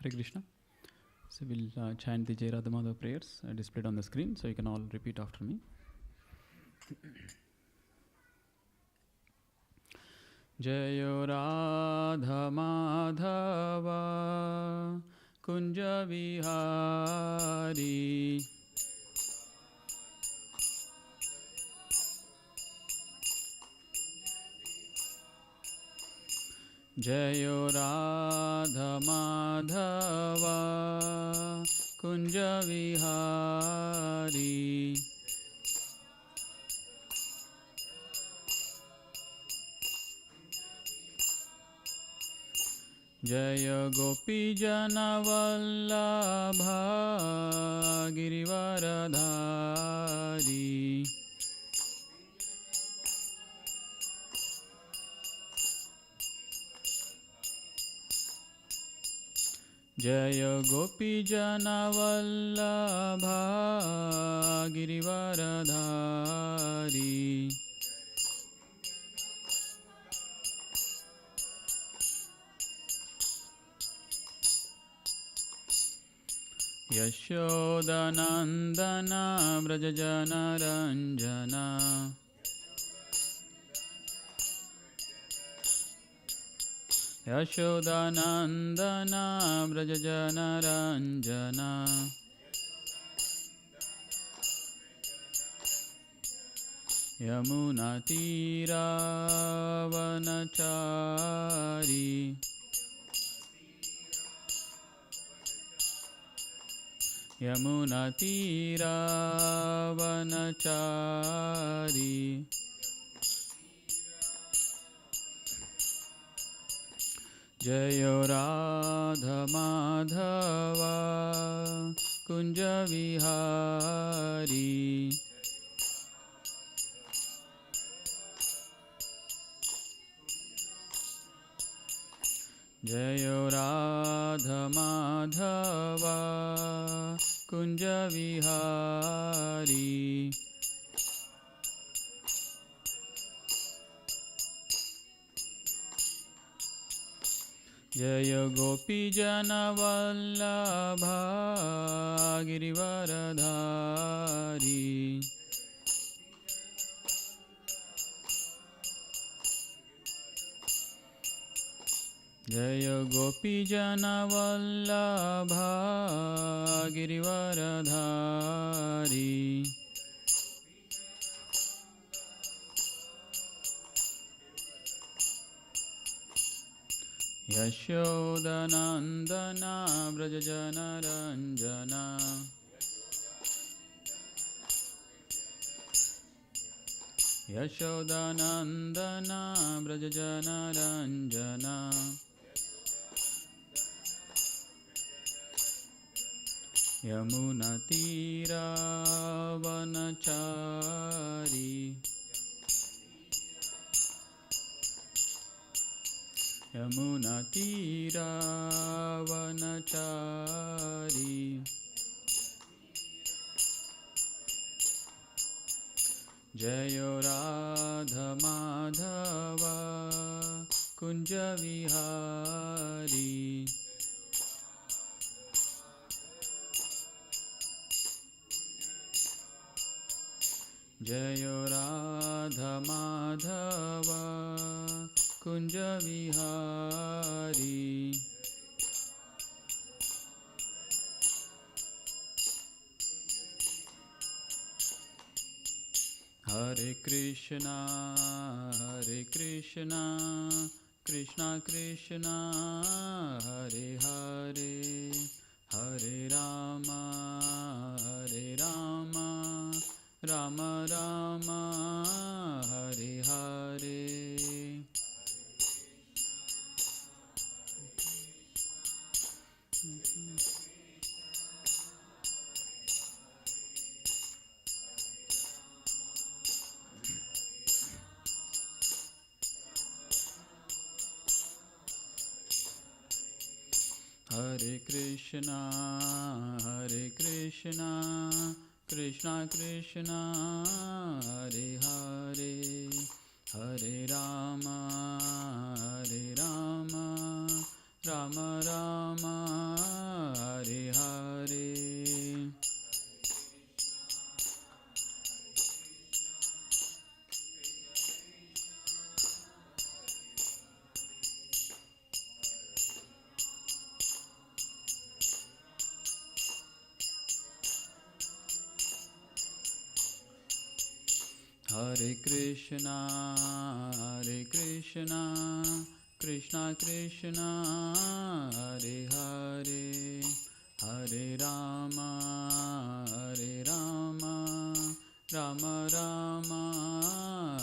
Hare Krishna. So we'll chant the Jai Radha Madhava prayers displayed on the screen, so you can all repeat after me. Jayo Radha Madhava Kunja Vihari Jayo Radha Madhava Kunja Vihari Jaya Gopi Jana Vallabha Girivaradhari Jaya Gopi Jana Vallabha Girivaradhari Yashodanandana Vrajajana Ranjana Yashodanandana Vrajajana Ranjana Yamuna Tira Vanachari Yamuna Tira Vanachari Jayo Radha Madhava Kunja Vihari Jayo Radha Madhava Kunja Vihari Jaya Gopi Jana Vallabha Girivaradhari Jaya Gopi Jana Vallabha Girivaradhari Yashodanandana Vrajajana Ranjana Yashodanandana Vrajajana Ranjana Yamuna Tira Vanachari Yamuna Tira Vanachari Jayo Radha Madhava Kunja Vihari Jayo Radha Madhava Kunja Vihari Hare Krishna Krishna Krishna Hare Hare Hare Rama Rama Rama Hare Hare Hare Krishna Krishna Krishna Hare Hare Hare Rama Rama Rama Hare Krishna, Krishna Krishna, Hare Hare, Hare Rama, Rama Rama,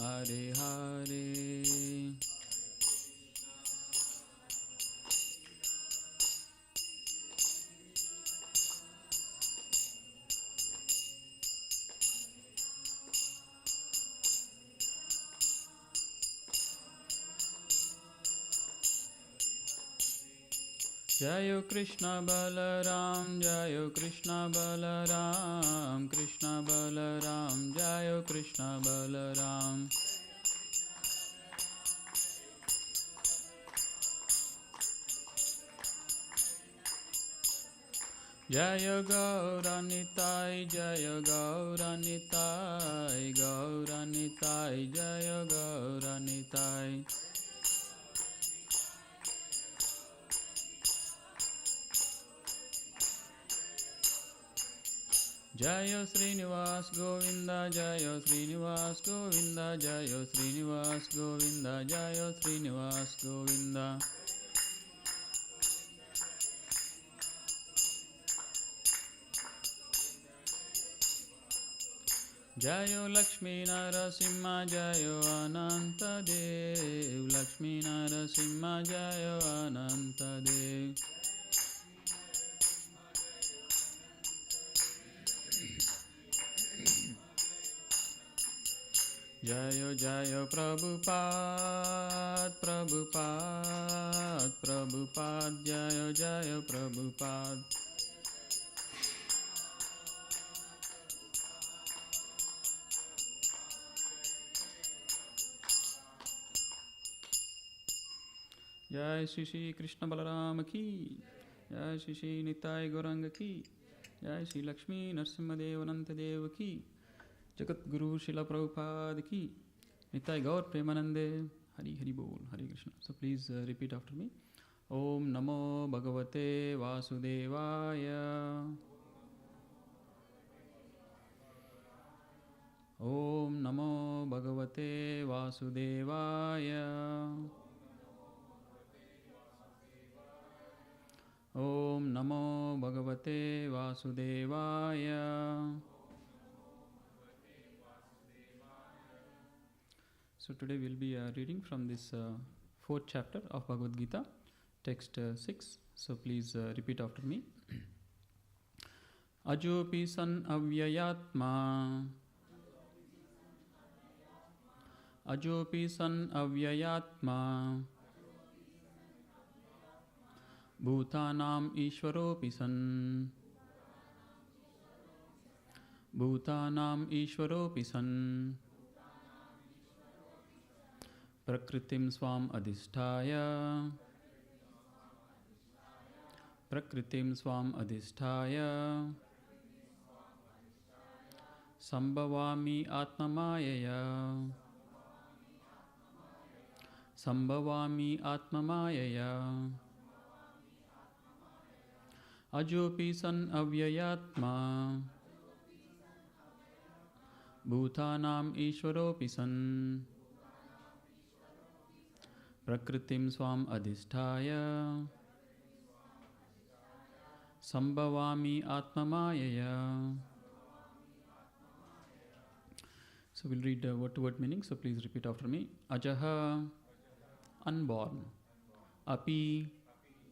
Hare Hare. Jayo Krishna Balaram, Jayo Krishna Balaram, Krishna Balaram, Jayo Krishna Balaram. Jayo Gauranitai, Jayo Gauranitai, Gauranitai, Jayo Gauranitai. Jayo Srinivas Govinda, Jayo Srinivas Govinda, Jayo Srinivas Govinda, Jayo Srinivas Govinda. Jayo Lakshmi Narasimha, Jayo Ananta Dev, Lakshmi Narasimha, Jayo Ananta Dev. Jayo Jayo Prabhupada, Prabhupada, Prabhupada, Jayo Jayo Prabhupada. Jai Shri Shri Krishna Balaram ki, Jai Shri Shri Nitai Gauranga ki, Jai Shri Lakshmi Narasimha Ananta Dev ki, Jagat Guru Srila Prabhupada ki, Nitai Gaur Premanande, Hari Hari Bol, Hare Krishna. So please repeat after me. Om Namo Bhagavate Vasudevaya. Om Namo Bhagavate Vasudevaya. Om Namo Bhagavate Vasudevaya. So today we'll be reading from this fourth chapter of Bhagavad Gita, text 6. So please repeat after me. Ajopi san avyayatma, Ajopi san avyayatma, Bhutanam Ishwaropi san, Bhutanam Ishwaropi san, Prakritim swam adhisthaya, Prakritim swam adhisthaya, Sambhavami atmamayaya, Sambhavami atmamayaya, Ajopi san avyayatma, Bhutanam Ishwaropi san, Prakritim swam adhisthaya, Sambhavami atmamayaya. So we'll read word to word meaning. So please repeat after me. Ajaha, unborn. Api,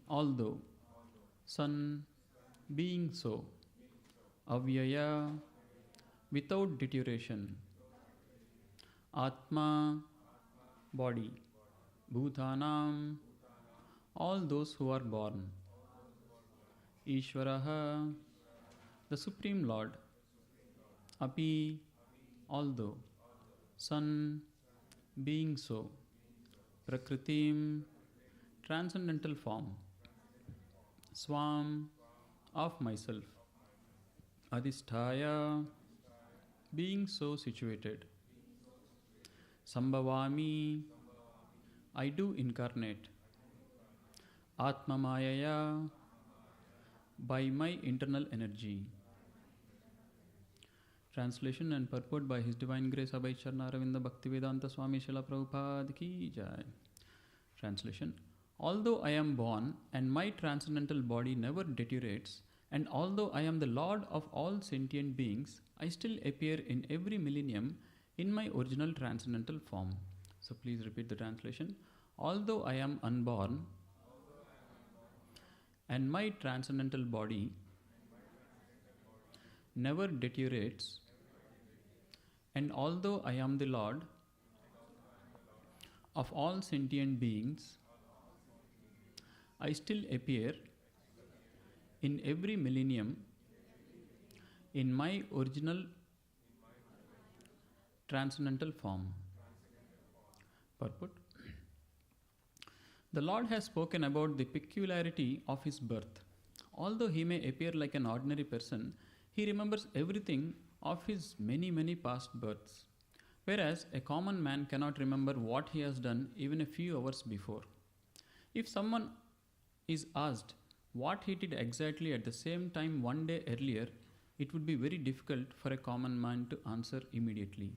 although. San, being so. Avyaya, without deterioration. Atma, body. Bhutanam, all those who are born. Ishvaraha, the Supreme Lord. Api, although. San, being so. Prakritim, transcendental form. Swam, of myself. Adhisthaya, being so situated. Sambhavami, I do incarnate. Atmamayaya, by my internal energy. Translation and purport by His Divine Grace Abhay Charna Ravinda Bhaktivedanta Swami Srila Prabhupada Ki Jai. Translation. Although I am born and my transcendental body never deteriorates, and although I am the Lord of all sentient beings, I still appear in every millennium in my original transcendental form. So please repeat the translation. Although I am unborn and my transcendental body never deteriorates, and although I am the Lord of all sentient beings, I still appear in every millennium in my original transcendental form. Purport. The Lord has spoken about the peculiarity of his birth. Although he may appear like an ordinary person, he remembers everything of his many past births, whereas a common man cannot remember what he has done even a few hours before. If someone is asked what he did exactly at the same time one day earlier, it would be very difficult for a common man to answer immediately.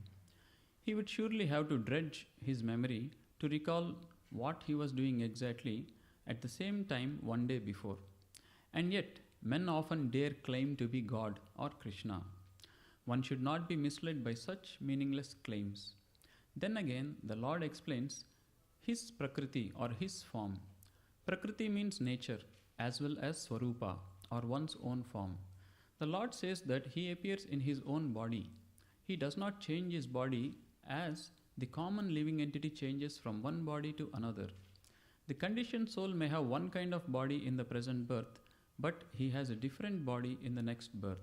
He would surely have to dredge his memory to recall what he was doing exactly at the same time one day before. And yet, men often dare claim to be God or Krishna. One should not be misled by such meaningless claims. Then again, the Lord explains his Prakriti or his form. Prakriti means nature as well as Swarupa or one's own form. The Lord says that he appears in his own body. He does not change his body as the common living entity changes from one body to another. The conditioned soul may have one kind of body in the present birth, but he has a different body in the next birth.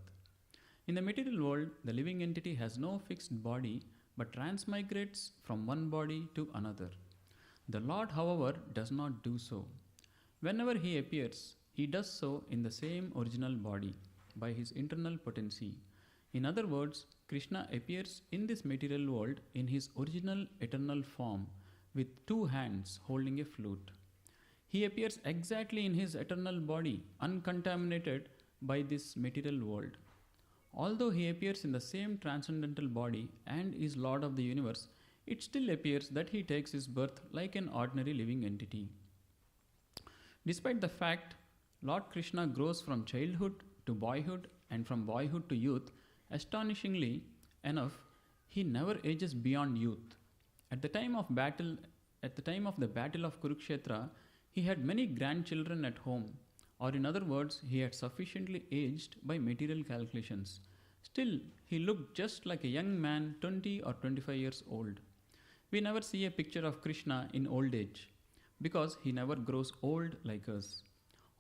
In the material world, the living entity has no fixed body but transmigrates from one body to another. The Lord, however, does not do so. Whenever he appears, he does so in the same original body, by his internal potency. In other words, Krishna appears in this material world in his original eternal form with two hands holding a flute. He appears exactly in his eternal body, uncontaminated by this material world. Although he appears in the same transcendental body and is Lord of the universe, it still appears that he takes his birth like an ordinary living entity. Despite the fact Lord Krishna grows from childhood to boyhood and from boyhood to youth, astonishingly enough, he never ages beyond youth. At the time of the battle of Kurukshetra, he had many grandchildren at home, or in other words, he had sufficiently aged by material calculations. Still, he looked just like a young man, 20 or 25 years old. We never see a picture of Krishna in old age, because he never grows old like us.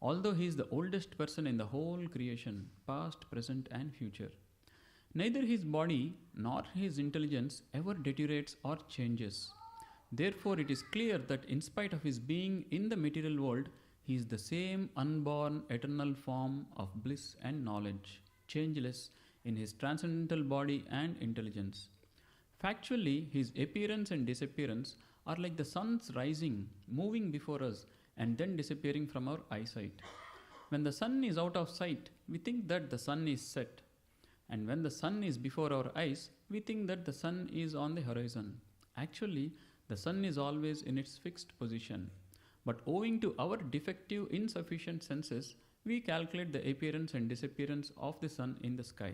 Although he is the oldest person in the whole creation, past, present and future. Neither his body nor his intelligence ever deteriorates or changes. Therefore, it is clear that in spite of his being in the material world, he is the same unborn eternal form of bliss and knowledge, changeless in his transcendental body and intelligence. Factually, his appearance and disappearance are like the sun's rising, moving before us, and then disappearing from our eyesight. When the sun is out of sight, we think that the sun is set. And when the sun is before our eyes, we think that the sun is on the horizon. Actually, the sun is always in its fixed position. But owing to our defective, insufficient senses, we calculate the appearance and disappearance of the sun in the sky.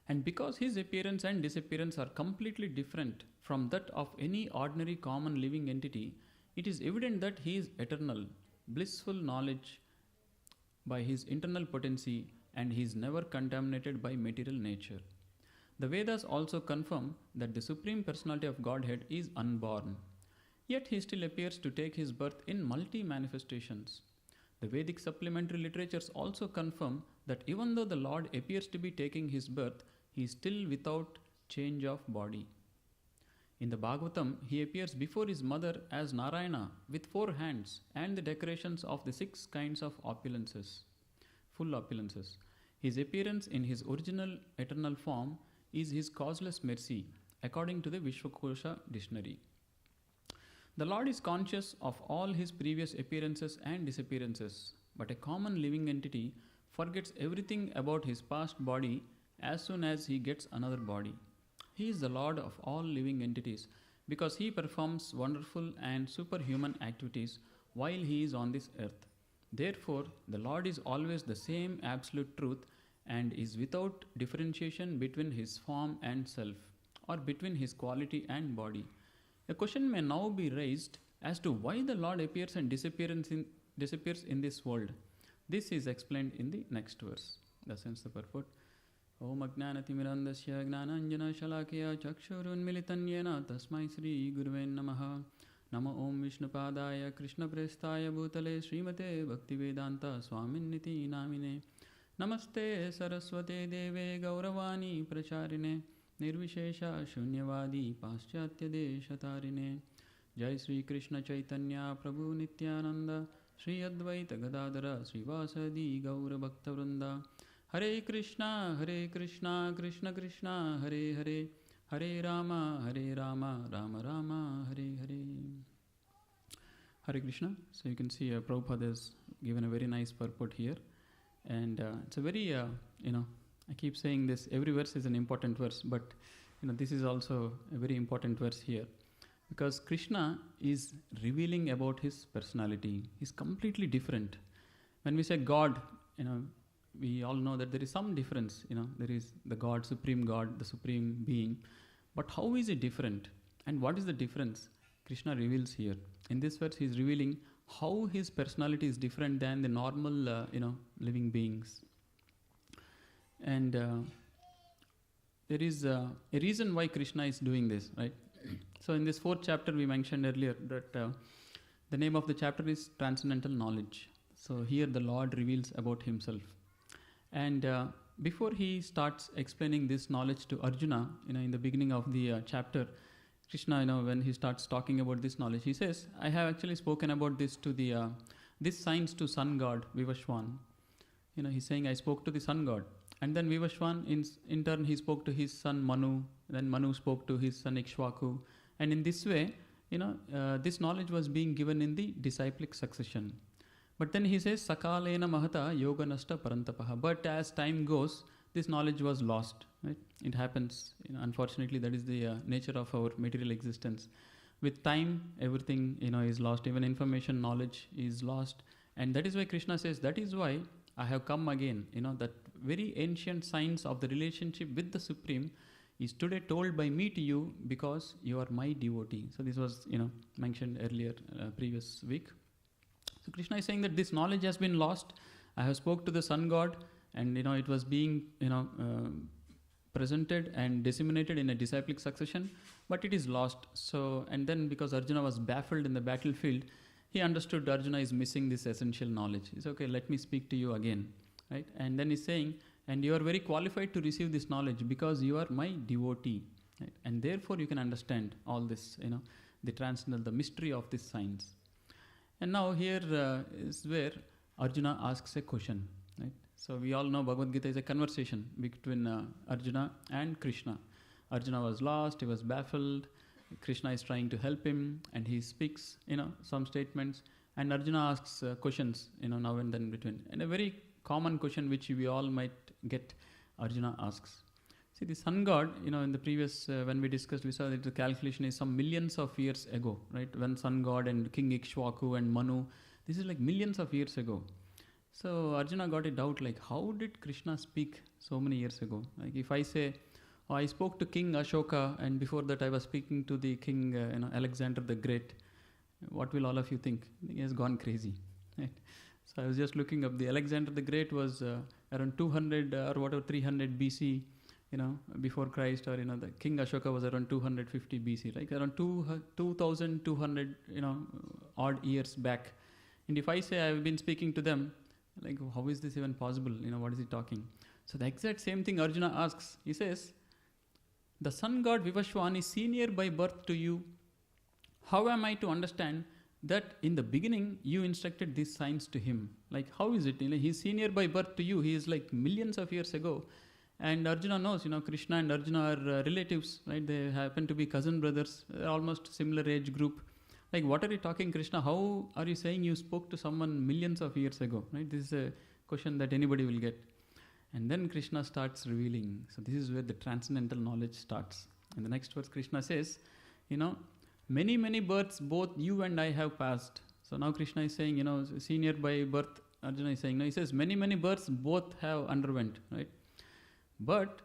And because his appearance and disappearance are completely different from that of any ordinary common living entity, it is evident that he is eternal, blissful knowledge by his internal potency, and he is never contaminated by material nature. The Vedas also confirm that the Supreme Personality of Godhead is unborn. Yet he still appears to take his birth in multi-manifestations. The Vedic supplementary literatures also confirm that even though the Lord appears to be taking his birth, he is still without change of body. In the Bhagavatam, he appears before his mother as Narayana with 4 hands and the decorations of the 6 kinds of opulences, full opulences. His appearance in his original eternal form is his causeless mercy, according to the Vishwakosha dictionary. The Lord is conscious of all his previous appearances and disappearances, but a common living entity forgets everything about his past body as soon as he gets another body. He is the Lord of all living entities because he performs wonderful and superhuman activities while he is on this earth. Therefore, the Lord is always the same absolute truth and is without differentiation between his form and self, or between his quality and body. A question may now be raised as to why the Lord appears and disappears in this world. This is explained in the next verse. Thus ends the purport. Om Ajnanatimirandasya Gnananjana Shalakya Chakshurunmilitanyena Tasmai Sri Guruve Namaha. Nama Om Vishnupadaya Krishna Prestaya Bhutale Srimate Bhaktivedanta Swaminiti Namine. Namaste Saraswate Deve Gauravani Pracharine Nirvishesha Shunyavadi Paschatya Deshatarine. Jai Sri Krishna Chaitanya Prabhu Nityananda Sri Advaita Gadadara Srivasadi Gaura Bhakta Vrinda. Hare Krishna, Krishna Krishna, Hare Hare, Hare Rama, Rama Rama, Hare Hare. Hare Krishna. So you can see Prabhupada has given a very nice purport here. And it's a very, I keep saying this, every verse is an important verse, but this is also a very important verse here. Because Krishna is revealing about his personality. He's completely different. When we say God, we all know that there is some difference. There is the God, the Supreme Being. But how is it different? And what is the difference? Krishna reveals here. In this verse, he is revealing how his personality is different than the normal, living beings. And there is a reason why Krishna is doing this, right? So in this 4th chapter, we mentioned earlier that the name of the chapter is Transcendental Knowledge. So here the Lord reveals about himself. And before he starts explaining this knowledge to Arjuna, in the beginning of the chapter, Krishna, when he starts talking about this knowledge, he says, I have actually spoken about this to this science to sun god Vivashwan. He's saying, I spoke to the sun god. And then Vivashwan, in turn, he spoke to his son Manu. Then Manu spoke to his son Ikshvaku. And in this way, this knowledge was being given in the disciplic succession. But then he says, Sakalena Mahata Yoga Nasta Parantapaha. But as time goes, this knowledge was lost. Right? It happens. Unfortunately, that is the nature of our material existence. With time, everything is lost. Even information, knowledge is lost. And that is why Krishna says, that is why I have come again. That very ancient science of the relationship with the Supreme is today told by me to you because you are my devotee. So this was, mentioned earlier, previous week. So Krishna is saying that this knowledge has been lost. I have spoke to the sun god, and it was being presented and disseminated in a disciplic succession, but it is lost. So, and then because Arjuna was baffled in the battlefield, he understood Arjuna is missing this essential knowledge. He's okay, let me speak to you again, right? And then he's saying, and you are very qualified to receive this knowledge because you are my devotee, right? And therefore you can understand all this, the transcendental, the mystery of this science. And now here is where Arjuna asks a question, right? So we all know Bhagavad Gita is a conversation between Arjuna and Krishna. Arjuna was lost, he was baffled, Krishna is trying to help him, and he speaks, some statements, and Arjuna asks questions, now and then between. And a very common question which we all might get, Arjuna asks. See, the sun god, in the previous, when we discussed, we saw that the calculation is some millions of years ago, right? When sun god and King Ikshvaku and Manu, this is like millions of years ago. So Arjuna got a doubt, like how did Krishna speak so many years ago? Like if I say, oh, I spoke to King Ashoka and before that I was speaking to the King Alexander the Great, what will all of you think? He has gone crazy, right? So I was just looking up, the Alexander the Great was around 200 or whatever, 300 BC, before Christ, or, the King Ashoka was around 250 BC, like around 2,200, odd years back. And if I say I've been speaking to them, like how is this even possible? What is he talking? So the exact same thing Arjuna asks. He says, the sun god Vivashwan is senior by birth to you. How am I to understand that in the beginning you instructed this science to him? Like how is it? He's senior by birth to you. He is like millions of years ago. And Arjuna knows, Krishna and Arjuna are relatives, right? They happen to be cousin brothers, almost similar age group. Like, what are you talking, Krishna? How are you saying you spoke to someone millions of years ago, right? This is a question that anybody will get. And then Krishna starts revealing. So this is where the transcendental knowledge starts. In the next verse, Krishna says, many, many births both you and I have passed. So now Krishna is saying, senior by birth, Arjuna is saying, no, he says, many, many births both have underwent, right? But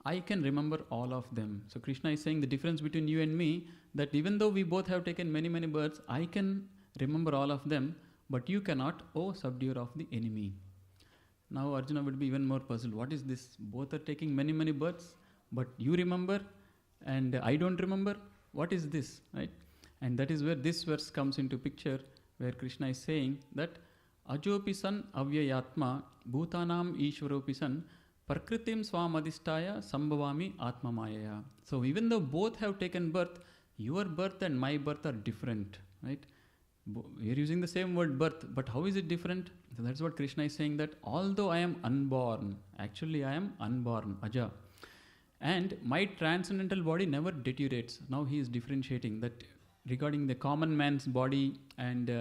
I can remember all of them. So Krishna is saying the difference between you and me, that even though we both have taken many, many births, I can remember all of them, but you cannot, O subduer of the enemy. Now Arjuna would be even more puzzled. What is this? Both are taking many, many births, but you remember and I don't remember. What is this, right? And that is where this verse comes into picture, where Krishna is saying that Ajopi san avyayatma bhutanam ishvaropi san prakritim swamadistaya sambhavami atma mayaya. So even though both have taken birth, your birth and my birth are different, right? We are using the same word birth, but how is it different? So that's what Krishna is saying, that although I am unborn, actually I am unborn, Aja. And my transcendental body never deteriorates. Now he is differentiating that regarding the common man's body and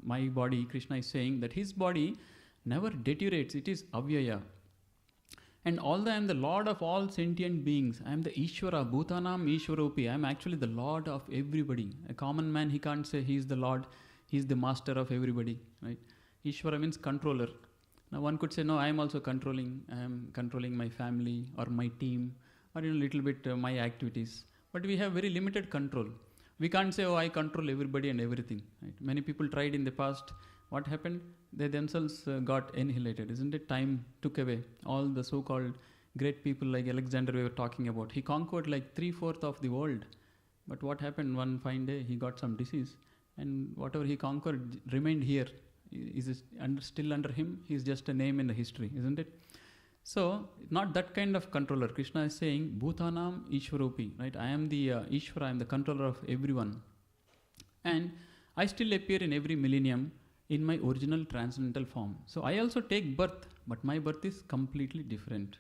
my body. Krishna is saying that his body never deteriorates. It is avyaya. And although I am the Lord of all sentient beings, I am the Ishvara, Bhutanam Ishvaropi. I am actually the Lord of everybody. A common man, he can't say he is the Lord, he is the master of everybody, right? Ishvara means controller. Now one could say, no, I am also controlling. I am controlling my family or my team or a little bit my activities. But we have very limited control. We can't say, oh, I control everybody and everything. Right? Many people tried in the past. What happened? They themselves got annihilated, isn't it? Time took away all the so-called great people like Alexander we were talking about. He conquered like 3/4 of the world. But what happened one fine day? He got some disease. And whatever he conquered remained here. Is it still under him? He's just a name in the history, isn't it? So, not that kind of controller. Krishna is saying, Bhutanam Ishvaropi, right? I am the Ishvara, I am the controller of everyone. And I still appear in every millennium in my original transcendental form. So, I also take birth, but my birth is completely different.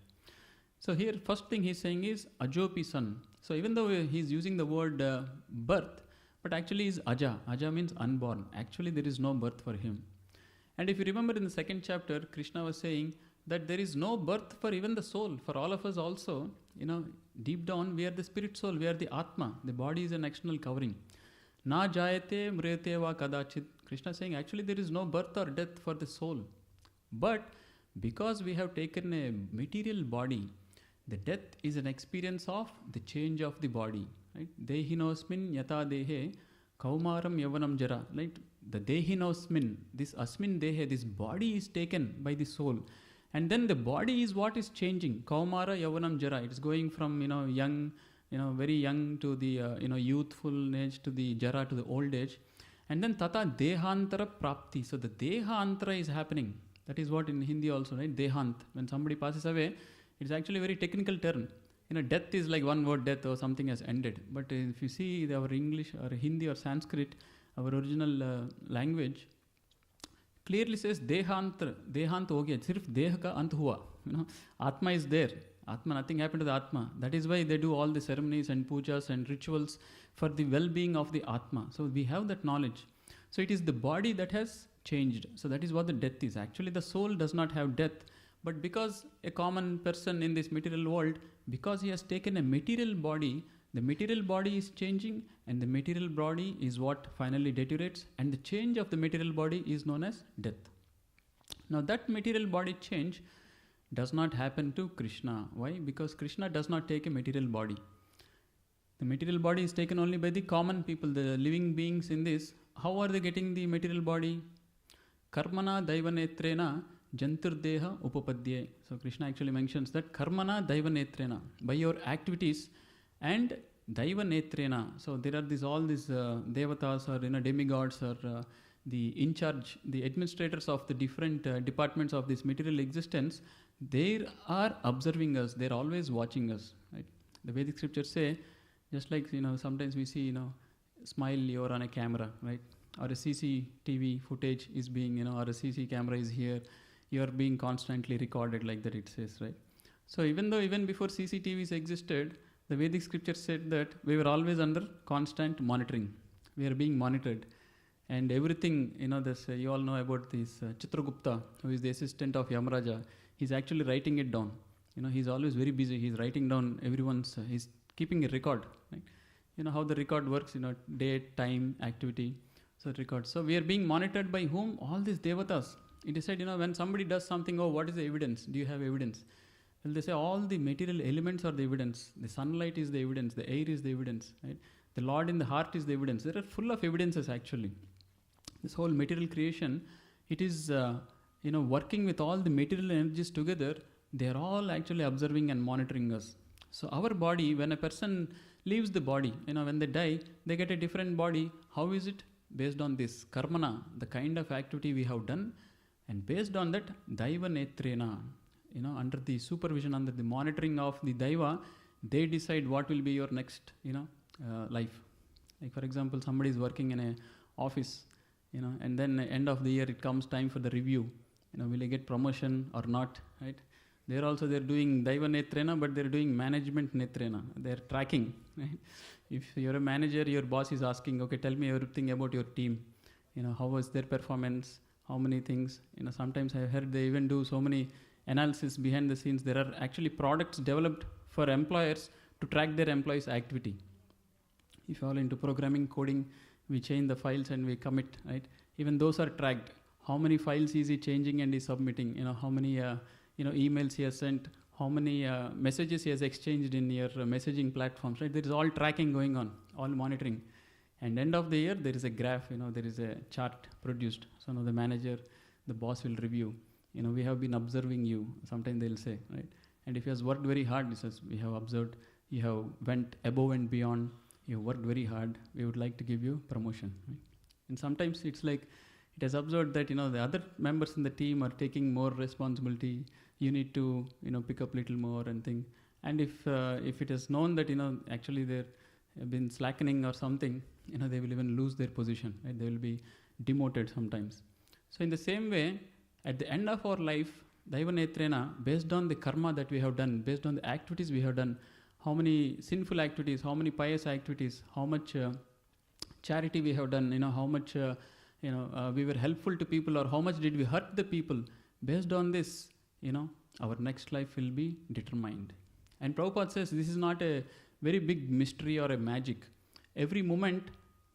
So, here first thing he's saying is Ajopi san. So, even though he's using the word birth, but actually is Aja. Aja means unborn. Actually, there is no birth for him. And if you remember in the second chapter, Krishna was saying that there is no birth for even the soul. For all of us also, deep down we are the spirit soul, we are the Atma. The body is an external covering. Na jayate mrete va kadachit. Krishna is saying actually there is no birth or death for the soul. But because we have taken a material body, the death is an experience of the change of the body. Right? Dehinosmin yata dehe kaumaram yavanam jara. Right? The dehinosmin, this asmin dehe, this body is taken by the soul. And then the body is what is changing. Kaumara yavanam jara. It is going from young, very young to the youthful age to the jara to the old age. And then tata dehantara prapti. So the dehantara is happening. That is what in Hindi also, right? Dehant. When somebody passes away, it's actually a very technical term. Death is like one word, death or something has ended. But if you see our English or Hindi or Sanskrit, our original language, clearly says dehant ho gaya, sirf deh ka ant hua. Atma is there. Atma, nothing happened to the Atma. That is why they do all the ceremonies and pujas and rituals for the well-being of the Atma. So we have that knowledge. So it is the body that has changed. So that is what the death is. Actually the soul does not have death. But because a common person in this material world, because he has taken a material body, the material body is changing and the material body is what finally deteriorates, and the change of the material body is known as death. Now that material body change does not happen to Krishna. Why? Because Krishna does not take a material body. The material body is taken only by the common people, the living beings in this. How are they getting the material body? Karmana daivanetrena janturdeha upapadye. So Krishna actually mentions that karmana daivanetrena, by your activities, and daivanetrena. So there are all these devatas or demigods or the in charge, the administrators of the different departments of this material existence. They are observing us. They are always watching us. Right? The Vedic scriptures say, just like sometimes we see smile, you are on a camera, right? Or a CCTV footage is being or a CC camera is here. You are being constantly recorded, like that it says, right? So even before CCTVs existed, the Vedic scripture said that we were always under constant monitoring. We are being monitored. And everything, you all know about this Chitragupta, who is the assistant of Yamaraja. he's actually writing it down. He's always very busy. He's writing down everyone's, he's keeping a record, right? How the record works, date, time, activity, so record. So we are being monitored by whom? All these devatas. It is said, when somebody does something, oh, what is the evidence? Do you have evidence? Well, they say all the material elements are the evidence. The sunlight is the evidence. The air is the evidence, right? The Lord in the heart is the evidence. There are full of evidences actually. This whole material creation, it is, working with all the material energies together. They are all actually observing and monitoring us. So our body, when a person leaves the body, when they die, they get a different body. How is it? Based on this karmana, the kind of activity we have done, and based on that, daiva netrena, under the supervision, under the monitoring of the daiva, they decide what will be your next, life. Like for example, somebody is working in a office, and then end of the year it comes time for the review. Will they get promotion or not, right? They're doing Daiva Netrena, but they're doing management Netrena. They're tracking, right? If you're a manager, your boss is asking, okay, tell me everything about your team. How was their performance? How many things? Sometimes I've heard they even do so many analysis behind the scenes. There are actually products developed for employers to track their employees' activity. If you're all into programming, coding, we change the files and we commit, right? Even those are tracked. How many files is he changing and is submitting? How many emails he has sent, how many messages he has exchanged in your messaging platforms, right? There is all tracking going on, all monitoring. And end of the year, there is a graph, there is a chart produced. So now the manager, the boss will review. We have been observing you. Sometimes they'll say, right? And if he has worked very hard, he says, we have observed, you have went above and beyond, you have worked very hard, we would like to give you promotion, right? And sometimes it's like, it has observed that, the other members in the team are taking more responsibility. You need to, pick up little more and thing. And if it is known that, actually they've been slackening or something, they will even lose their position, right? They will be demoted sometimes. So in the same way, at the end of our life, Daiva Netrena, based on the karma that we have done, based on the activities we have done, how many sinful activities, how many pious activities, how much charity we have done, how much we were helpful to people, or how much did we hurt the people. Based on this, our next life will be determined. And Prabhupada says this is not a very big mystery or a magic. Every moment,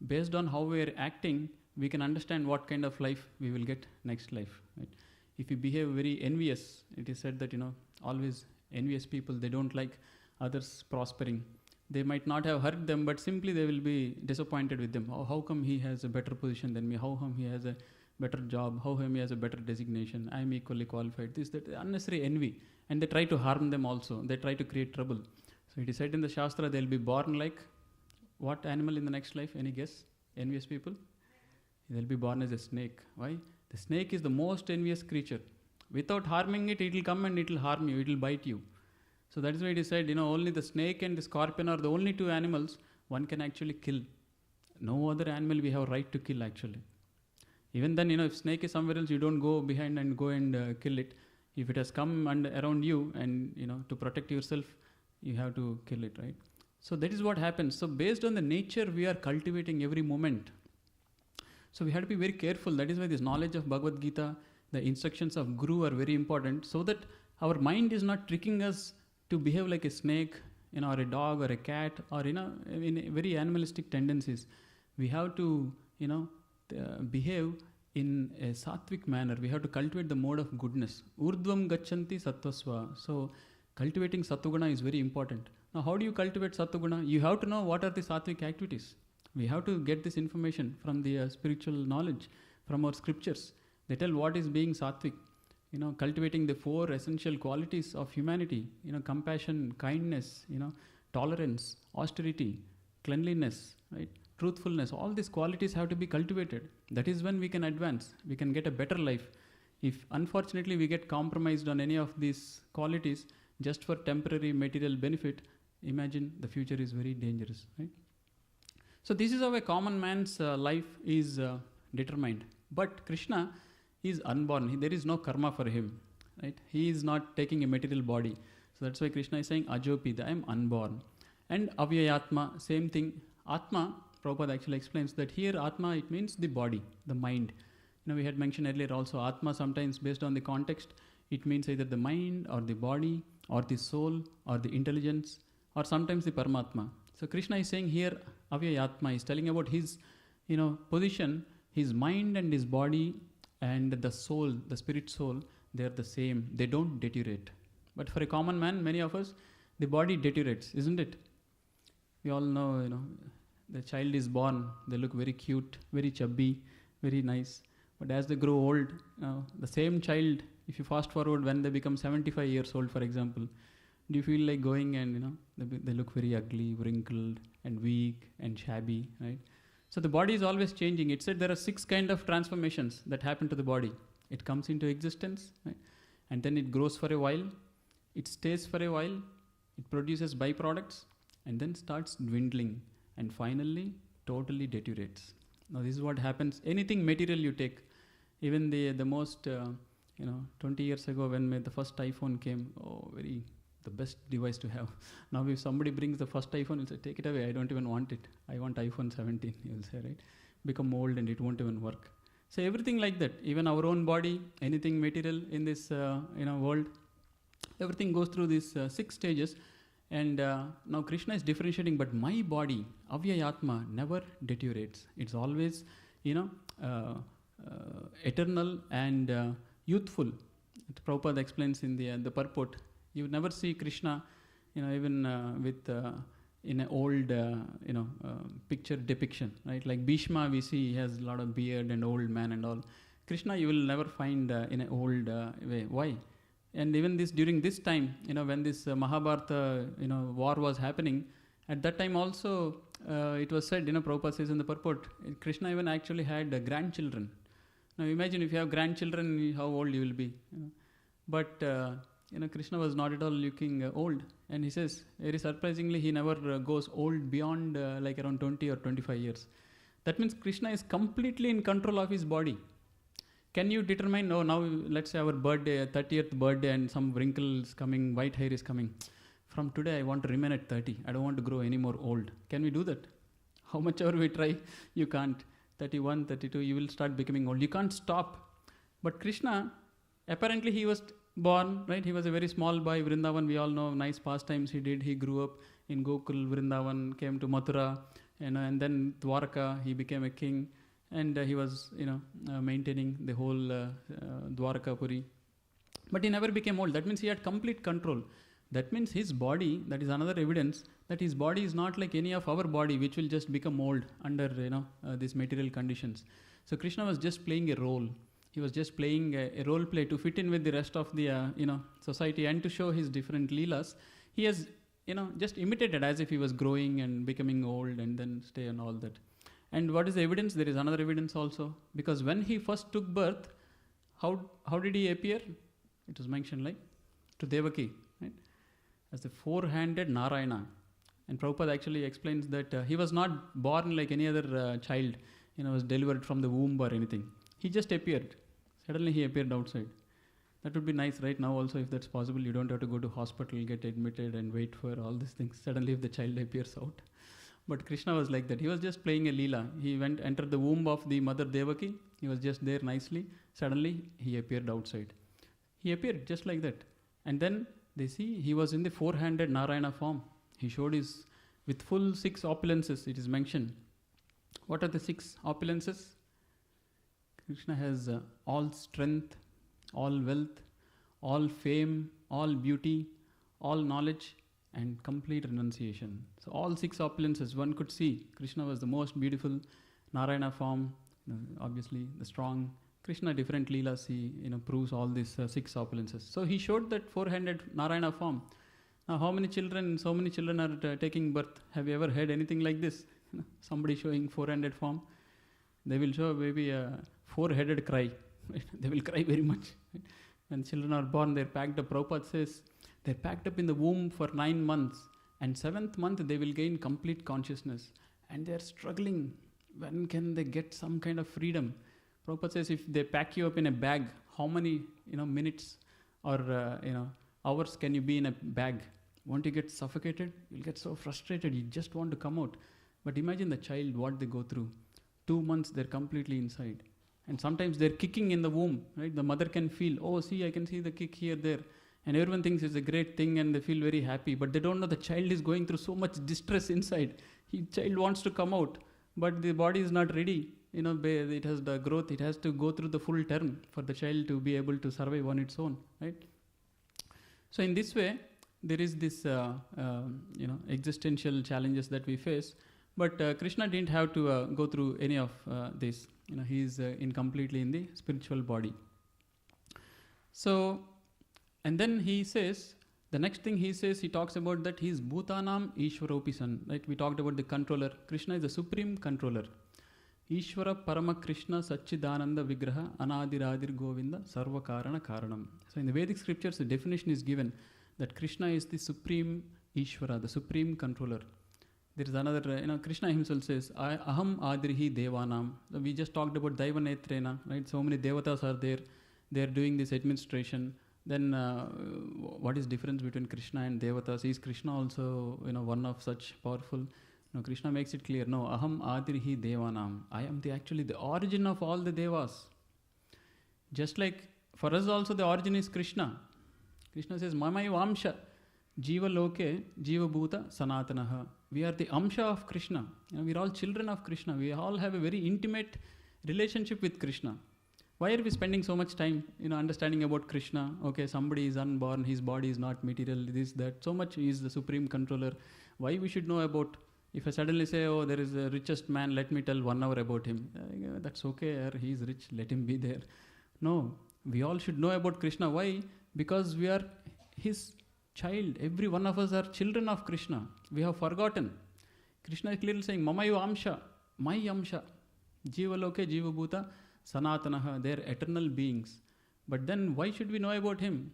based on how we are acting, we can understand what kind of life we will get next life, right? If you behave very envious, it is said that, always envious people, they don't like others prospering. They might not have hurt them, but simply they will be disappointed with them. Oh, how come he has a better position than me? How come he has a better job? How come he has a better designation? I am equally qualified. This, that, unnecessary envy. And they try to harm them also. They try to create trouble. So it is said in the Shastra, they'll be born like what animal in the next life? Any guess? Envious people? They'll be born as a snake. Why? The snake is the most envious creature. Without harming it, it will come and it will harm you. It will bite you. So that is why it is said, only the snake and the scorpion are the only two animals one can actually kill. No other animal we have right to kill actually. Even then, if snake is somewhere else, you don't go behind and go and kill it. If it has come around you and, to protect yourself, you have to kill it, right? So that is what happens. So based on the nature we are cultivating every moment. So we have to be very careful. That is why this knowledge of Bhagavad Gita, the instructions of Guru are very important, so that our mind is not tricking us to behave like a snake, or a dog or a cat, or in very animalistic tendencies. We have to, behave in a sattvic manner. We have to cultivate the mode of goodness. Urdhvam gachanti sattvasva. So cultivating sattva-guna is very important. Now, how do you cultivate sattva-guna? You have to know what are the sattvic activities. We have to get this information from the spiritual knowledge, from our scriptures. They tell what is being sattvic. Cultivating the 4 essential qualities of humanity, compassion, kindness, tolerance, austerity, cleanliness, right? Truthfulness, all these qualities have to be cultivated. That is when we can advance, we can get a better life. If unfortunately we get compromised on any of these qualities just for temporary material benefit, imagine the future is very dangerous, right? So this is how a common man's life is determined. But Krishna is unborn. There is no karma for him, right? He is not taking a material body. So that's why Krishna is saying Ajopida, I am unborn. And Avyayatma, same thing. Atma, Prabhupada actually explains that here Atma, it means the body, the mind. We had mentioned earlier also Atma sometimes based on the context, It means either the mind or the body or the soul or the intelligence or sometimes the Paramatma. So Krishna is saying here, Avyayatma is telling about his, position, his mind and his body and the soul, the spirit soul, they are the same. They don't deteriorate. But for a common man, many of us, the body deteriorates, isn't it? We all know, the child is born, they look very cute, very chubby, very nice. But as they grow old, the same child, if you fast forward when they become 75 years old, for example, do you feel like going and, they look very ugly, wrinkled and weak and shabby, right? So the body is always changing. It said there are 6 kind of transformations that happen to the body. It comes into existence, right? And then it grows for a while, it stays for a while, it produces byproducts, and then starts dwindling, and finally totally deteriorates. Now this is what happens. Anything material you take, even the most, 20 years ago when the first iPhone came, the best device to have. Now if somebody brings the first iPhone, you'll say, take it away, I don't even want it. I want iPhone 17, you'll say, right? Become old and it won't even work. So everything like that, even our own body, anything material in this world, everything goes through these 6 stages. And now Krishna is differentiating, but my body, Avyayatma, never deteriorates. It's always, eternal and youthful. Prabhupada explains in the purport. You never see Krishna, even with in an old, picture depiction, right? Like Bhishma, we see he has a lot of beard and old man and all. Krishna, you will never find in an old way. Why? And even during this time, when this Mahabharata, war was happening, at that time also, it was said, Prabhupada says in the purport, Krishna even actually had grandchildren. Now imagine if you have grandchildren, how old you will be. But Krishna was not at all looking old. And he says, very surprisingly, he never goes old beyond like around 20 or 25 years. That means Krishna is completely in control of his body. Can you determine, now let's say our birthday, 30th birthday, and some wrinkles coming, white hair is coming. From today, I want to remain at 30. I don't want to grow any more old. Can we do that? How much ever we try, you can't. 31, 32, you will start becoming old. You can't stop. But Krishna, apparently he was born, right? He was a very small boy. Vrindavan, we all know, nice pastimes he did. He grew up in Gokul, Vrindavan, came to Mathura, and then Dwarka, he became a king. And he was, maintaining the whole Dwarka Puri. But he never became old. That means he had complete control. That means his body, that is another evidence that his body is not like any of our body, which will just become old under, these material conditions. So Krishna was just playing a role. He was just playing a role play to fit in with the rest of the, society and to show his different leelas. He has, just imitated as if he was growing and becoming old and then stay and all that. And what is the evidence? There is another evidence also. Because when he first took birth, how did he appear? It was mentioned like to Devaki, right? As the 4-handed Narayana. And Prabhupada actually explains that he was not born like any other child, was delivered from the womb or anything. He just appeared. Suddenly he appeared outside. That would be nice, right? Now also, if that's possible, you don't have to go to hospital, get admitted and wait for all these things. Suddenly if the child appears out. But Krishna was like that. He was just playing a leela. He entered the womb of the mother Devaki. He was just there nicely. Suddenly he appeared outside. He appeared just like that. And then they see he was in the 4-handed Narayana form. He showed with full 6 opulences, it is mentioned. What are the 6 opulences? Krishna has all strength, all wealth, all fame, all beauty, all knowledge, and complete renunciation. So all 6 opulences one could see. Krishna was the most beautiful Narayana form, obviously the strong. Krishna, different leelas, he proves all these 6 opulences. So he showed that 4-handed Narayana form. Now so many children are taking birth. Have you ever heard anything like this? Somebody showing 4-handed form. They will show maybe a 4-headed cry. They will cry very much. When children are born, they're packed up. Prabhupada says, they're packed up in the womb for 9 months. And 7th month, they will gain complete consciousness. And they're struggling. When can they get some kind of freedom? Prabhupada says, if they pack you up in a bag, how many minutes or hours can you be in a bag? Won't you get suffocated? You'll get so frustrated. You just want to come out. But imagine the child, what they go through. 2 months, they're completely inside. And sometimes they're kicking in the womb, right? The mother can feel, oh, see, I can see the kick here, there. And everyone thinks it's a great thing and they feel very happy. But they don't know the child is going through so much distress inside. Child wants to come out, but the body is not ready. It has the growth. It has to go through the full term for the child to be able to survive on its own, right? So in this way, there is this, existential challenges that we face. But Krishna didn't have to go through any of this. He is completely in the spiritual body. So, and then he says, the next thing he says, he talks about that he is Bhutanam Ishwaropisan. Right? We talked about the controller. Krishna is the supreme controller. Ishvara Parama Krishna Satchidananda Vigraha Anadiradir Govinda Sarva Karana Karanam. So in the Vedic scriptures, the definition is given that Krishna is the supreme Ishvara, the supreme controller. There is another, Krishna himself says, Aham Adrihi Devanam. So we just talked about Daiva Netrena, right? So many devatas are there. They are doing this administration. Then what is difference between Krishna and devatas? Is Krishna also, one of such powerful? Krishna makes it clear. No, Aham Adrihi Devanam. I am actually the origin of all the devas. Just like for us also the origin is Krishna. Krishna says, Mamai Vamsha. Jiva Loke, Jiva Bhuta, Sanatanaha. We are the Amsha of Krishna. We are all children of Krishna. We all have a very intimate relationship with Krishna. Why are we spending so much time, understanding about Krishna? Okay, somebody is unborn, his body is not material, this, that. So much he is the supreme controller. Why we should know about, if I suddenly say, oh, there is a richest man, let me tell 1 hour about him. That's okay, he is rich, let him be there. No, we all should know about Krishna. Why? Because we are his child. Every one of us are children of Krishna. We have forgotten. Krishna is clearly saying, Mamayu Amsha, my Amsha. Jiva Loke, Jiva Bhuta, Sanatanaha. They are eternal beings. But then why should we know about him?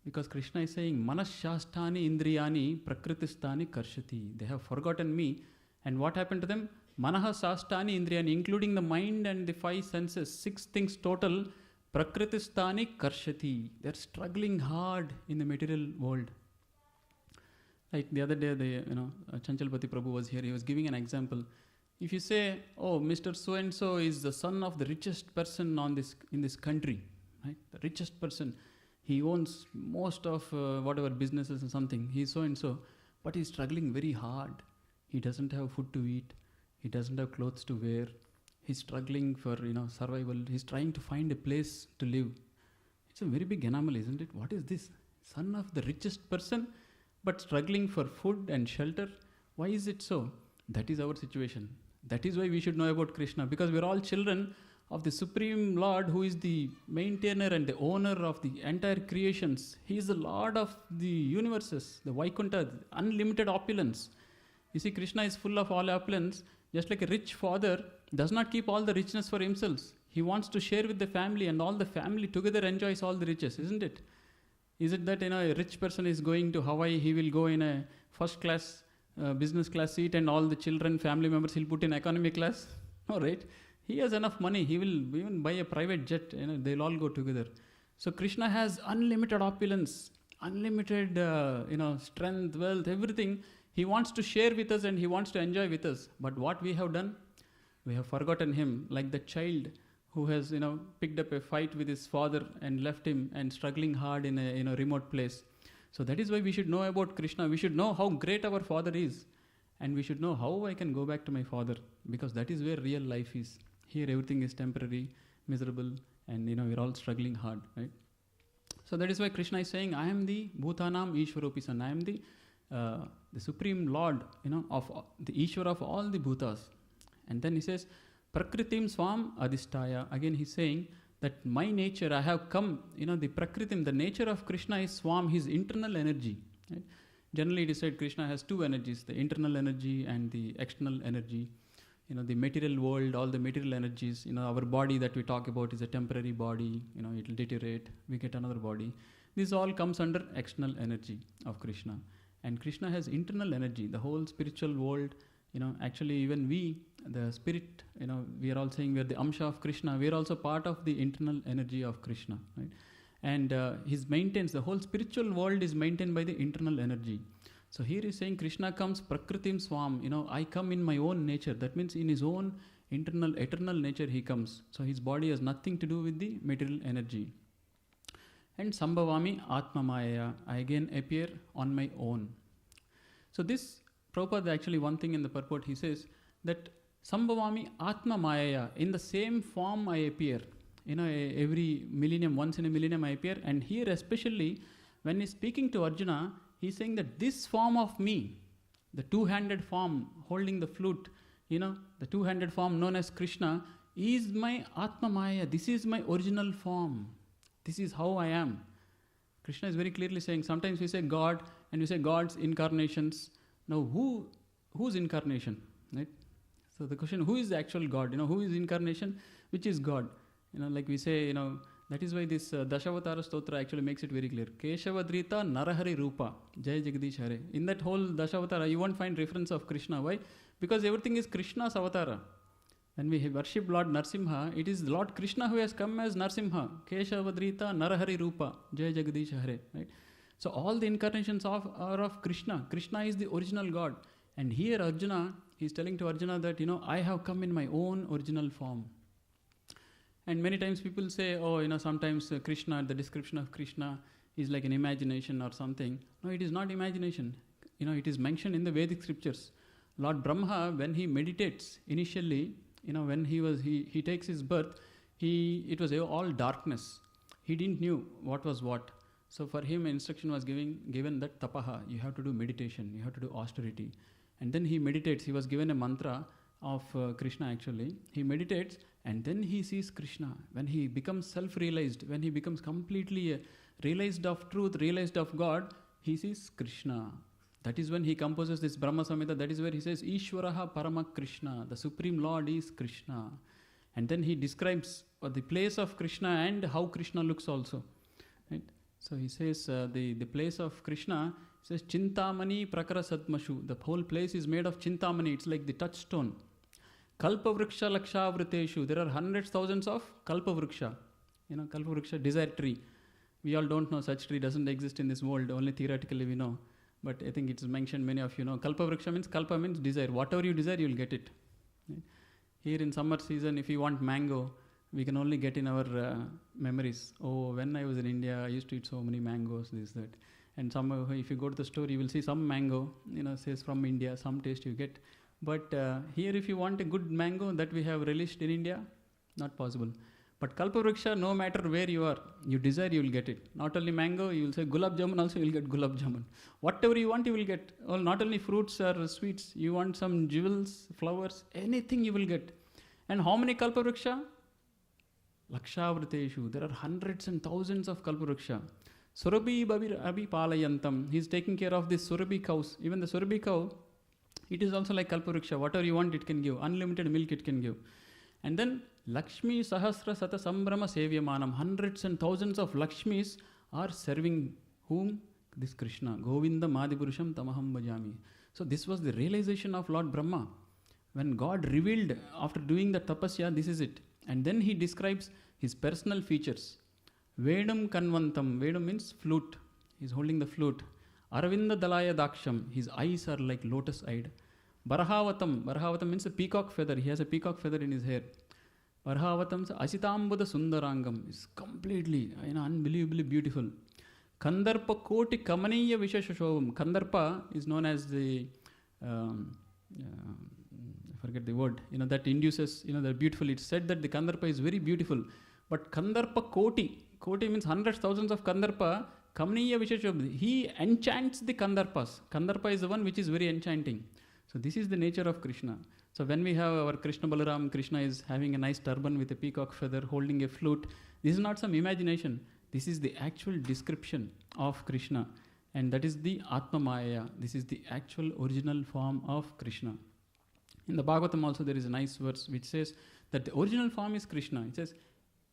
Because Krishna is saying, Manashastani Indriyani Prakritistani Karshati. They have forgotten me. And what happened to them? Manaha Sastani Indriyani, including the mind and the 5 senses, 6 things total, Prakritistani Karshati. They are struggling hard in the material world. Like the other day, Chanchalpati Prabhu was here. He was giving an example. If you say, oh, Mr. So-and-so is the son of the richest person in this country, right? The richest person. He owns most of whatever businesses or something. He is so-and-so. But he is struggling very hard. He doesn't have food to eat. He doesn't have clothes to wear. He's struggling for survival. He's trying to find a place to live. It's a very big anomaly, isn't it? What is this? Son of the richest person, but struggling for food and shelter. Why is it so? That is our situation. That is why we should know about Krishna, because we are all children of the Supreme Lord, who is the maintainer and the owner of the entire creations. He is the Lord of the universes, the Vaikuntha, unlimited opulence. You see, Krishna is full of all opulence. Just like a rich father does not keep all the richness for himself. He wants to share with the family, and all the family together enjoys all the riches, isn't it? Is it that a rich person is going to Hawaii, he will go in a first class, business class seat, and all the children, family members, he'll put in economy class? No, right? He has enough money. He will even buy a private jet. They'll all go together. So Krishna has unlimited opulence, unlimited, strength, wealth, everything. He wants to share with us and he wants to enjoy with us. But what we have done? We have forgotten him, like the child who has, picked up a fight with his father and left him and struggling hard in a remote place. So that is why we should know about Krishna. We should know how great our Father is. And we should know how I can go back to my Father, because that is where real life is. Here everything is temporary, miserable, and we're all struggling hard, right? So that is why Krishna is saying, I am the Bhutanam Ishwaropisan. I am the Supreme Lord, of the Ishwara of all the Bhutas. And then he says, Prakritim Swam Adhisthaya. Again he's saying that my nature, I have come, the Prakritim, the nature of Krishna is Swam, his internal energy. Right? Generally it is said Krishna has 2 energies, the internal energy and the external energy. The material world, all the material energies, our body that we talk about is a temporary body, it will deteriorate, we get another body. This all comes under external energy of Krishna. And Krishna has internal energy, the whole spiritual world, actually even we, the spirit, we are all saying we are the Amsha of Krishna, we are also part of the internal energy of Krishna, right? And the whole spiritual world is maintained by the internal energy. So here he's saying Krishna comes Prakritim Swam, I come in my own nature. That means in his own internal, eternal nature he comes. So his body has nothing to do with the material energy. And Sambhavami Atma Maya, I again appear on my own. So this, Prabhupada actually one thing in the purport, he says that Sambhavami Atma Maya, in the same form I appear. Every millennium, once in a millennium I appear. And here especially, when he's speaking to Arjuna, he's saying that this form of me, the two-handed form holding the flute, the two-handed form known as Krishna, is my Atma Maya. This is my original form. This is how I am. Krishna is very clearly saying, sometimes we say God, and we say God's incarnations. Now whose incarnation? Right? So the question, who is the actual God? Who is incarnation? Which is God? Like we say, that is why this Dashavatara Stotra actually makes it very clear. Keshavadrita Narahari Rupa, Jai Jagadish Hare. In that whole Dashavatara, you won't find reference of Krishna. Why? Because everything is Krishna's avatara. When we worship Lord Narsimha, it is Lord Krishna who has come as Narsimha. Keshavadrita Narahari Rupa, Jai Jagadish Hare. Right? So all the incarnations are of Krishna. Krishna is the original God. And here Arjuna, he is telling to Arjuna that, I have come in my own original form. And many times people say, sometimes Krishna, the description of Krishna is like an imagination or something. No, it is not imagination. It is mentioned in the Vedic scriptures. Lord Brahma, when he meditates initially, when he takes his birth, it was all darkness. He didn't knew what was what. So for him, instruction was given that tapaha, you have to do meditation, you have to do austerity. And then he meditates. He was given a mantra of Krishna actually. He meditates and then he sees Krishna. When he becomes self-realized, when he becomes completely realized of truth, realized of God, he sees Krishna. That is when he composes this Brahma Samhita. That is where he says, Ishwaraha Parama Krishna. The Supreme Lord is Krishna. And then he describes the place of Krishna and how Krishna looks also. Right? So he says the place of Krishna, he says Chintamani Prakara Satmashu. The whole place is made of Chintamani. It's like the touchstone. Kalpavriksha Lakshavriteshu. There are hundreds, thousands of Kalpavriksha. Kalpavriksha, desire tree. We all don't know such tree doesn't exist in this world. Only theoretically we know. But I think it's mentioned, many of you know. Kalpavriksha means, Kalpa means desire. Whatever you desire, you'll get it. Right? Here in summer season, if you want mango, we can only get in our memories. Oh, when I was in India, I used to eat so many mangoes, this, that. And if you go to the store, you will see some mango, says from India, some taste you get. But here, if you want a good mango that we have released in India, not possible. But Kalpavriksha, no matter where you are, you desire, you will get it. Not only mango, you will say Gulab Jamun, also you will get Gulab Jamun. Whatever you want, you will get. Well, not only fruits or sweets, you want some jewels, flowers, anything you will get. And how many Kalpavriksha? Lakshavriteshu. There are hundreds and thousands of Kalpavriksha. Surabhi Abhi Palayantam. He is taking care of these Surabhi cows. Even the Surabhi cow, it is also like Kalpavriksha. Whatever you want, it can give. Unlimited milk it can give. And then Lakshmi Sahasra Sata Sambrama Sevyamanam. Hundreds and thousands of Lakshmis are serving whom? This Krishna. Govinda Madipurusham Tamaham Bhajami. So this was the realization of Lord Brahma. When God revealed after doing the tapasya, this is it. And then he describes his personal features. Vedam Kanvantam. Vedam means flute. He's holding the flute. Aravinda Dalaya Daksham. His eyes are like lotus-eyed. Barahavatam. Barahavatam means a peacock feather. He has a peacock feather in his hair. Barahavatam Asitambuda Sundarangam is completely, unbelievably beautiful. Kandarpa Koti Kamaniya Vishashashovam. Kandarpa is known as the, I forget the word, that induces, they're beautiful. It's said that the Kandarpa is very beautiful. But Kandarpa Koti means hundreds, thousands of Kandarpa. Kamaniya Vishashashovam. He enchants the Kandarpas. Kandarpa is the one which is very enchanting. So this is the nature of Krishna. So when we have our Krishna Balaram, Krishna is having a nice turban with a peacock feather, holding a flute. This is not some imagination. This is the actual description of Krishna. And that is the Atma Maya. This is the actual original form of Krishna. In the Bhagavatam also there is a nice verse which says that the original form is Krishna. It says,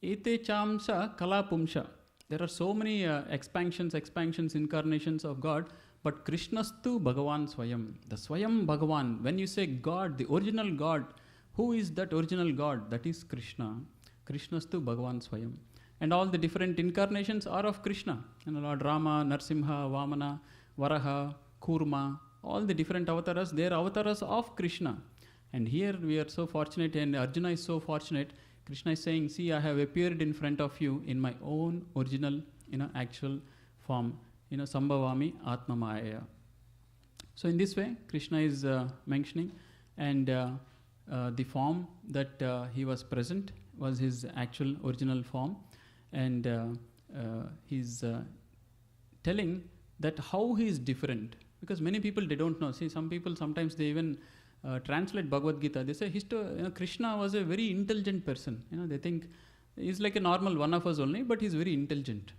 Ete Chamsa Kala Pumsha. There are so many expansions, incarnations of God. But Krishnastu Bhagavan Swayam. The Swayam Bhagavan. When you say God, the original God, who is that original God? That is Krishna. Krishnastu Bhagavan Swayam. And all the different incarnations are of Krishna. Lord Rama, Narsimha, Vamana, Varaha, Kurma, all the different avatars, they are avatars of Krishna. And here we are so fortunate, and Arjuna is so fortunate. Krishna is saying, see, I have appeared in front of you in my own original, actual form, Sambhavami Atma Maya. So in this way, Krishna is mentioning, and the form that he was present was his actual original form, and he's telling that how he is different, because many people, they don't know. See, some people sometimes they even translate Bhagavad Gita. They say Krishna was a very intelligent person. They think he's like a normal one of us only, but he's very intelligent.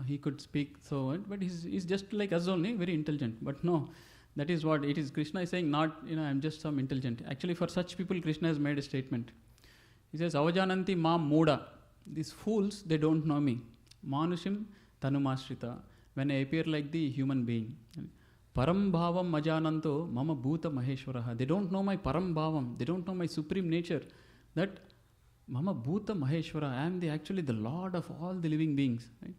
He could speak so, but he's just like us only, very intelligent. But no, that is what it is. Krishna is saying, not, I'm just some intelligent. Actually, for such people, Krishna has made a statement. He says, Avajananti ma moda. These fools, they don't know me. Manushim tanumashrita. When I appear like the human being. Param bhavam majananto mama bhuta maheshwaraha. They don't know my param bhavam. They don't know my supreme nature. That mama bhuta maheshwara. I am actually the Lord of all the living beings. Right?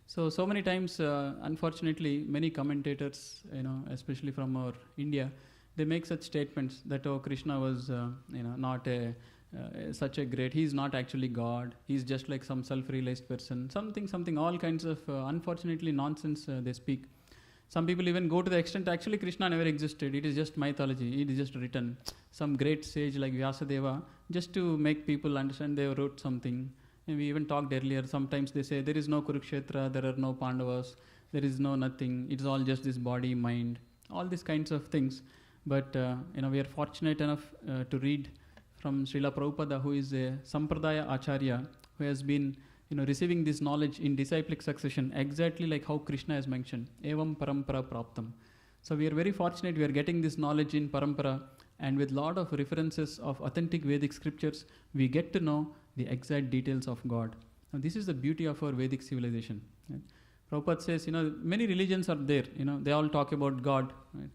So many times, unfortunately, many commentators, especially from our India, they make such statements that, Krishna was, not such a great, he's not actually God, he's just like some self-realized person, something, all kinds of, unfortunately, nonsense they speak. Some people even go to the extent, actually Krishna never existed, it is just mythology, it is just written. Some great sage like Vyasadeva, just to make people understand, they wrote something. And we even talked earlier, sometimes they say, there is no Kurukshetra, there are no Pandavas, there is no nothing, it's all just this body, mind, all these kinds of things. But, we are fortunate enough to read from Srila Prabhupada, who is a Sampradaya Acharya, who has been receiving this knowledge in disciplic succession, exactly like how Krishna has mentioned, Evam Parampara Praptam. So we are very fortunate, we are getting this knowledge in Parampara, and with lot of references of authentic Vedic scriptures, we get to know the exact details of God. Now this is the beauty of our Vedic civilization. Right? Prabhupada says, many religions are there, they all talk about God. Right?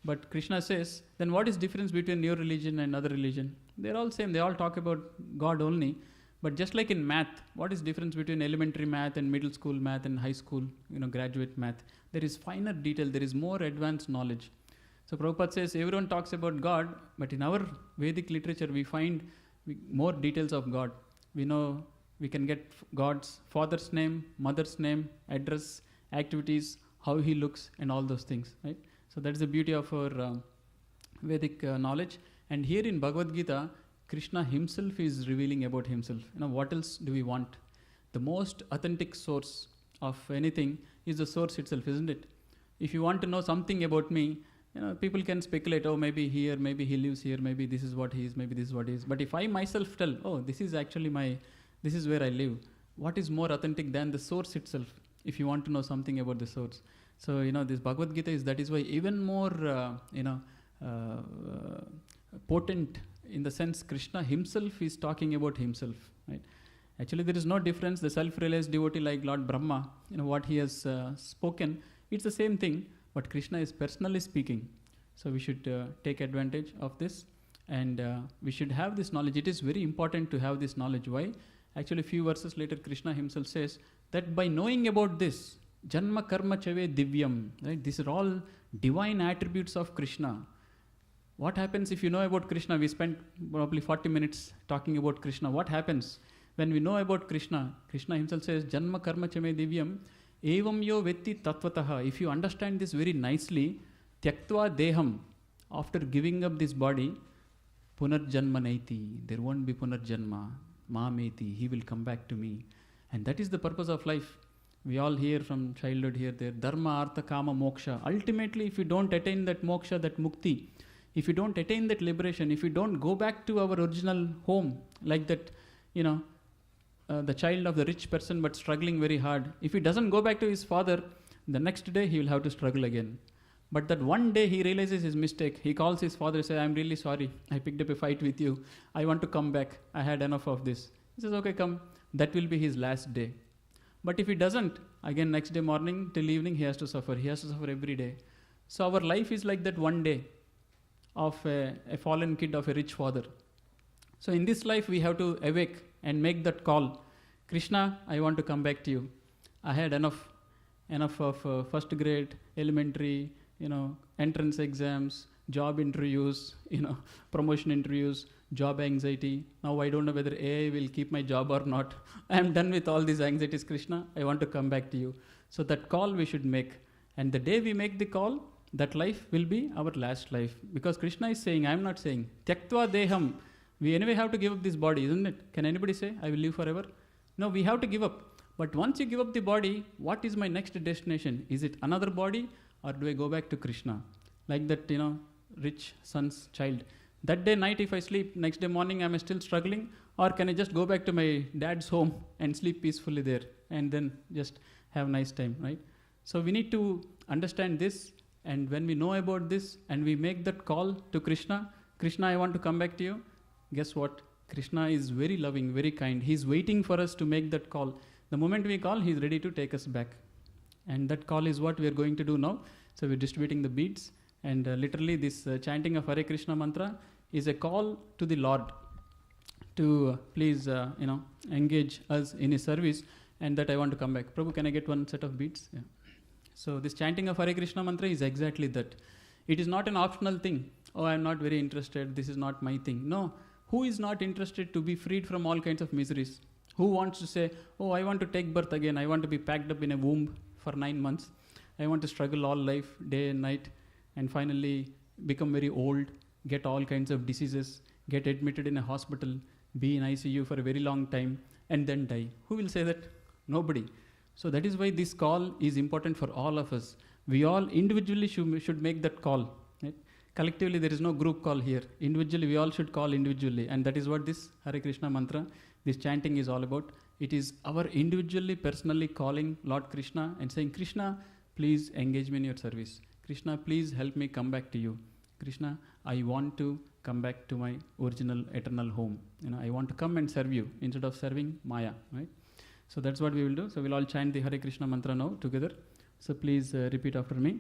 But Krishna says, then what is difference between your religion and other religion? They're all same, they all talk about God only. But just like in math, what is difference between elementary math and middle school math and high school, graduate math? There is finer detail, there is more advanced knowledge. So Prabhupada says, everyone talks about God, but in our Vedic literature, we find more details of God. We know we can get God's father's name, mother's name, address, activities, how he looks, and all those things, right? So that's the beauty of our Vedic knowledge. And here in Bhagavad Gita, Krishna himself is revealing about himself. What else do we want? The most authentic source of anything is the source itself, isn't it? If you want to know something about me, people can speculate, maybe here, maybe he lives here, maybe this is what he is, maybe this is what he is. But if I myself tell, this is actually this is where I live, what is more authentic than the source itself, if you want to know something about the source? So, this Bhagavad Gita that is why even more, potent, in the sense Krishna himself is talking about himself, right? Actually, there is no difference. The self-realized devotee like Lord Brahma, what he has spoken, it's the same thing, but Krishna is personally speaking. So we should take advantage of this, and we should have this knowledge. It is very important to have this knowledge. Why? Actually, a few verses later, Krishna himself says that by knowing about this, Janma Karma Chave Divyam, right? These are all divine attributes of Krishna. What happens if you know about Krishna? We spent probably 40 minutes talking about Krishna. What happens when we know about Krishna? Krishna himself says, Janma Karma Chame Divyam, Evam Yo Vetti Tattvataha. If you understand this very nicely, Tyaktva Deham, after giving up this body, Punarjanma Naiti, there won't be Punarjanma, Mameti, he will come back to me. And that is the purpose of life. We all hear from childhood here, there, Dharma, Artha, Kama, Moksha. Ultimately, if you don't attain that moksha, that mukti, if you don't attain that liberation, if you don't go back to our original home, like that, the child of the rich person but struggling very hard, if he doesn't go back to his father, the next day he will have to struggle again. But that one day he realizes his mistake. He calls his father and says, I'm really sorry. I picked up a fight with you. I want to come back. I had enough of this. He says, okay, come. That will be his last day. But if he doesn't, again next day morning till evening he has to suffer. He has to suffer every day. So our life is like that one day of a fallen kid of a rich father. So in this life we have to awake and make that call. Krishna, I want to come back to you. I had enough of first grade, elementary, entrance exams, job interviews, promotion interviews, job anxiety. Now I don't know whether AI will keep my job or not. I am done with all these anxieties, Krishna. I want to come back to you. So that call we should make. And the day we make the call, that life will be our last life. Because Krishna is saying, I am not saying, Tyaktva deham. We anyway have to give up this body, isn't it? Can anybody say, I will live forever? No, we have to give up. But once you give up the body, what is my next destination? Is it another body, or do I go back to Krishna? Like that, rich son's child. That day night if I sleep, next day morning am I still struggling? Or can I just go back to my dad's home and sleep peacefully there and then just have a nice time, right? So we need to understand this, and when we know about this and we make that call to Krishna, Krishna, I want to come back to you. Guess what? Krishna is very loving, very kind. He's waiting for us to make that call. The moment we call, he's ready to take us back. And that call is what we are going to do now. So we're distributing the beads. And literally this chanting of Hare Krishna mantra is a call to the Lord to please, engage us in his service, and that I want to come back. Prabhu, can I get one set of beads? Yeah. So this chanting of Hare Krishna mantra is exactly that. It is not an optional thing. Oh, I'm not very interested. This is not my thing. No. Who is not interested to be freed from all kinds of miseries? Who wants to say, oh, I want to take birth again. I want to be packed up in a womb for 9 months. I want to struggle all life, day and night, and finally become very old, get all kinds of diseases, get admitted in a hospital, be in ICU for a very long time, and then die. Who will say that? Nobody. So that is why this call is important for all of us. We all individually should make that call. Right? Collectively, there is no group call here. Individually, we all should call individually. And that is what this Hare Krishna mantra, this chanting is all about. It is our individually, personally calling Lord Krishna and saying, Krishna, please engage me in your service. Krishna, please help me come back to you. Krishna, I want to come back to my original eternal home. I want to come and serve you instead of serving Maya. Right? So that's what we will do. So we'll all chant the Hare Krishna mantra now together. So please repeat after me.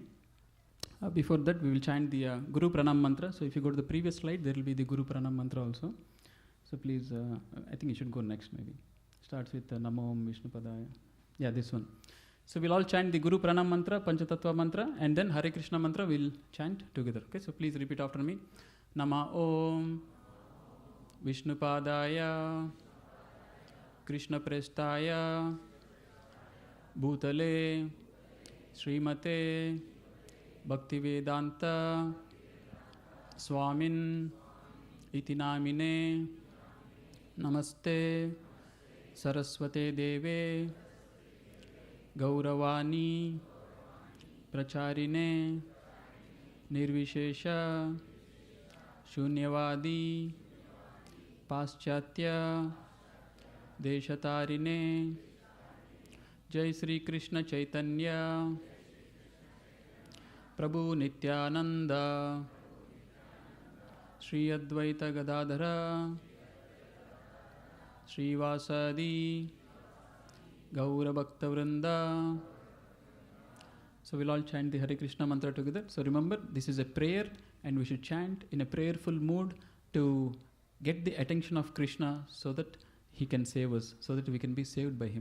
Before that, we will chant the Guru Pranam mantra. So if you go to the previous slide, there will be the Guru Pranam mantra also. So please, I think you should go next maybe. Starts with Namo Om Vishnu Padaya. Yeah, this one. So we'll all chant the Guru Pranam mantra, Panchatattva mantra, and then Hare Krishna mantra we'll chant together. Okay, so please repeat after me. Nama Om Vishnu Padaya Krishna Prestaya Bhutale Srimate Bhaktivedanta Swamin Iti Namine Namaste Saraswate Deve Gauravani Pracharine Nirvishesha Shunyavadi Paschatya Deshatarine Jai Sri Krishna Chaitanya Prabhu Nityananda Sri Advaita Gadadhara Sri Vasadi Gaura Bhakta Vrinda. So we'll all chant the Hare Krishna mantra together. So remember, this is a prayer and we should chant in a prayerful mood to get the attention of Krishna so that he can save us, so that we can be saved by him.